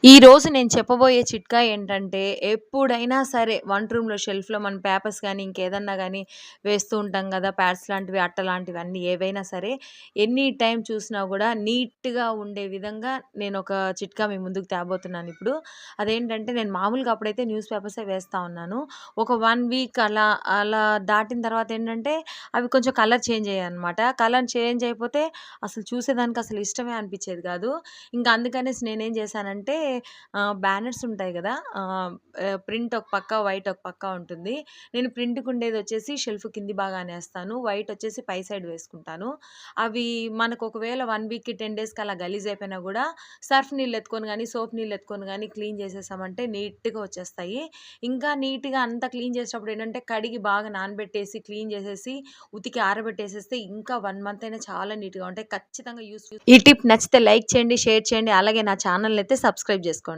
ఈరోజు నేను చెప్పబోయే చిట్కా ఏంటంటే, ఎప్పుడైనా సరే వంట రూమ్‌లో షెల్ఫ్‌లో మన పేపర్స్ గానీ, ఇంకేదన్నా గానీ వేస్తూ ఉంటాం గదా! ప్యాడ్స్ లాంటివి, అట్ట లాంటివి అన్నీ ఏవైనా సరే, ఎనీ టైమ్ చూసినా గూడా నీట్‌గా ఉండే విధంగా నేనొక చిట్కా మీ ముందుకు తేబోతున్నానిప్పుడు. అదేంటంటే, నేను మామూలుగా అప్పుడైతే న్యూస్ పేపర్సే వేస్తా ఉన్నాను. ఒక 1 వీక్ అలా దాటిన తర్వాతేంటంటే, అవి కొంచెం కలర్ చేంజ్ అయ్యాయనమాట. కలర్ చేంజ్ అయిపోతే అసలు చూసేదానికి అసలు ఇష్టమే అనిపిచ్చేది గాదు. ఇంక అందుకనేసి నేనేం జేశానంటే బ్యానర్స్ ఉంటాయి గదా! ప్రింట్ ఒక పక్క, వైట్ ఒక పక్క ఉంటుంది. నేను ప్రింట్‌కుండేదొచ్చేసి షెల్ఫ్ కింది భాగానేస్తాను. వైట్ వచ్చేసి పై సైడ్ వేసుకుంటాను. అవి మనకు ఒకవేళ 1 వీక్‌కి, 10 డేస్‌కి అలా గలీజ్ అయిపోయినా గూడా సర్ఫ్ నీళ్ళెత్తుకొని గానీ, సోప్ నీళ్ళెత్తుకొని గానీ క్లీన్ చేసేసామంటే నీట్‌గా వచ్చేస్తాయి. ఇంకా నీట్‌గా అంతా క్లీన్ చేసేటప్పుడు ఏంటంటే, కడిగి బాగా నానబెట్టేసి, క్లీన్ చేసేసి, ఉతికి ఆరబెట్టేసేస్తే ఇంకా 1 మంత్ అయినా చాలా నీట్‌గా ఉంటాయి. ఖచ్చితంగా ఈ టిప్ నచ్చితే లైక్ చేయండి, షేర్ చేయండి. అలాగే నా ఛానెల్‌నైతే సబ్స్క్రైబ్ జేసుకోండి.